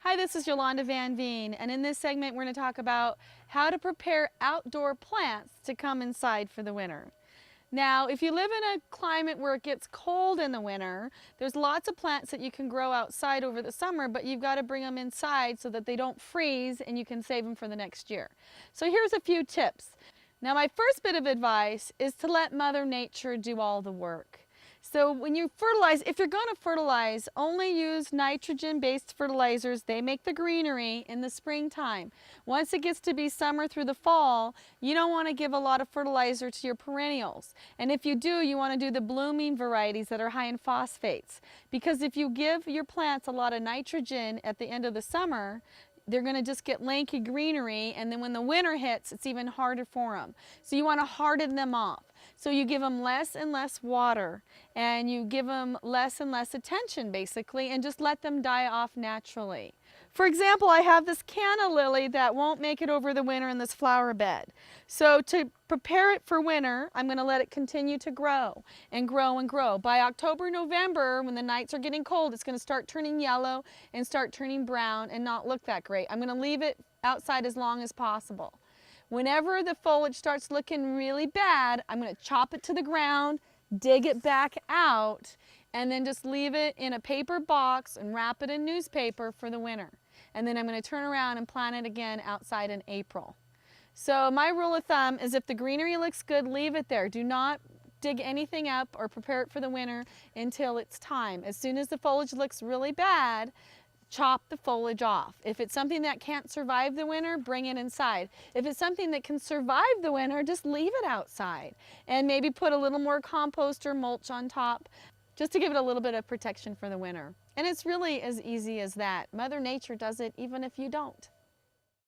Hi, this is Yolanda Vanveen, and in this segment we're going to talk about how to prepare outdoor plants to come inside for the winter. Now, if you live in a climate where it gets cold in the winter, there's lots of plants that you can grow outside over the summer, but you've got to bring them inside so that they don't freeze and you can save them for the next year. So here's a few tips. Now, my first bit of advice is to let Mother Nature do all the work. So when you fertilize, if you're going to fertilize, only use nitrogen-based fertilizers. They make the greenery in the springtime. Once it gets to be summer through the fall, you don't want to give a lot of fertilizer to your perennials. And if you do, you want to do the blooming varieties that are high in phosphates. Because if you give your plants a lot of nitrogen at the end of the summer, they're going to just get lanky greenery, and then when the winter hits, it's even harder for them. So you want to harden them off. So you give them less and less water, and you give them less and less attention, basically, and just let them die off naturally. For example, I have this canna lily that won't make it over the winter in this flower bed. So to prepare it for winter, I'm going to let it continue to grow and grow and grow. By October, November, when the nights are getting cold, it's going to start turning yellow and start turning brown and not look that great. I'm going to leave it outside as long as possible. Whenever the foliage starts looking really bad, I'm going to chop it to the ground, dig it back out, and then just leave it in a paper box and wrap it in newspaper for the winter. And then I'm going to turn around and plant it again outside in April. So my rule of thumb is if the greenery looks good, leave it there. Do not dig anything up or prepare it for the winter until it's time. As soon as the foliage looks really bad, chop the foliage off. If it's something that can't survive the winter, bring it inside. If it's something that can survive the winter, just leave it outside and maybe put a little more compost or mulch on top just to give it a little bit of protection for the winter. And it's really as easy as that. Mother Nature does it even if you don't.